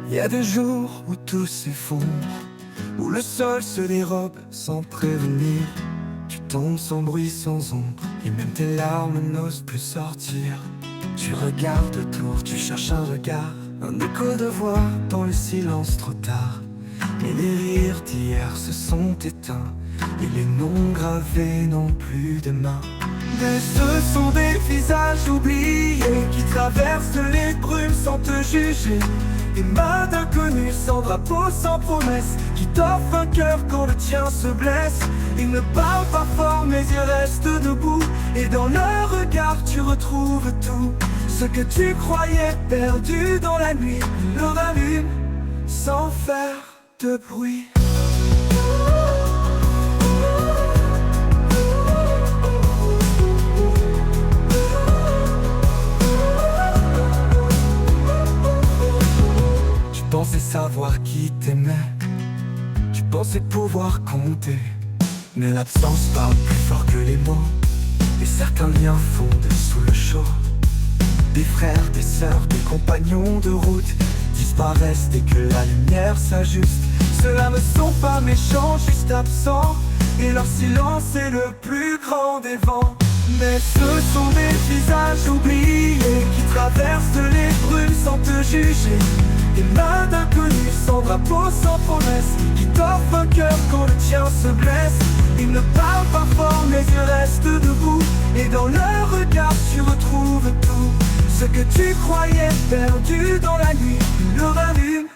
Y a des jours où tout s'effondre, où le sol se dérobe sans prévenir. Tu tombes sans bruit, sans ombre, et même tes larmes n'osent plus sortir. Tu regardes autour, tu cherches un regard, un écho de voix dans le silence trop tard. Et les rires d'hier se sont éteints, et les noms gravés n'ont plus de main. Mais ce sont des visages oubliés qui traversent les brumes sans te juger. Des mains d'inconnus sans drapeau, sans promesse, qui t'offrent un cœur quand le tien se blesse. Ils ne parlent pas fort mais ils restent debout, et dans leur regard tu retrouves tout. Ce que tu croyais perdu dans la nuit, le rallume sans faire de bruit. Tu pensais savoir qui t'aimait, tu pensais pouvoir compter, mais l'absence parle plus fort que les mots, et certains liens fondent sous le chaud. Des frères, des sœurs, des compagnons de route disparaissent dès que la lumière s'ajuste. Ceux-là ne sont pas méchants, juste absents, et leur silence est le plus grand des vents. Mais ce sont des visages oubliés qui traversent les brumes sans te juger. Des mains d'inconnus sans drapeau, sans promesse, qui t'offrent un cœur quand le tien se blesse. Ils ne parlent pas fort mais ils restent debout, et dans leur regard tu retrouves tout. Ce que tu croyais perdu dans la nuit, le rallume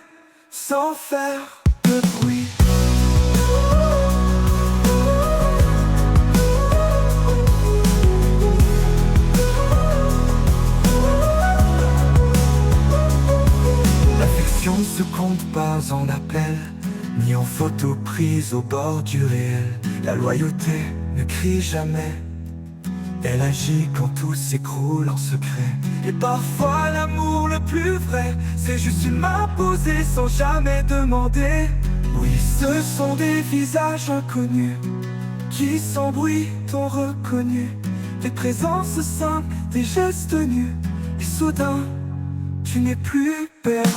sans faire de bruit. L'affection ne se compte pas en appel, ni en photo prise au bord du réel. La loyauté ne crie jamais, elle agit quand tout s'écroule en secret. Et parfois l'amour le plus vrai, c'est juste une main posée sans jamais demander. Oui, ce sont des visages inconnus qui sans bruit t'ont reconnu. Des présences simples, des gestes nus, et soudain tu n'es plus perdu.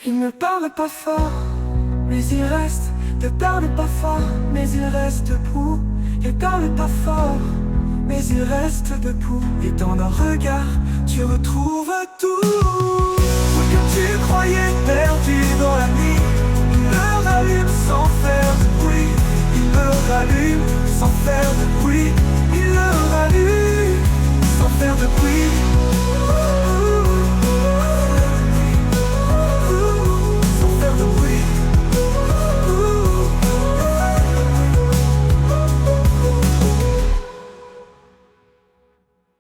Ils ne parlent pas fort, mais ils restent. Ne parlent pas fort, mais ils restent debout. Ils parlent pas fort, mais ils restent debout. Et dans leur regard, tu retrouves tout.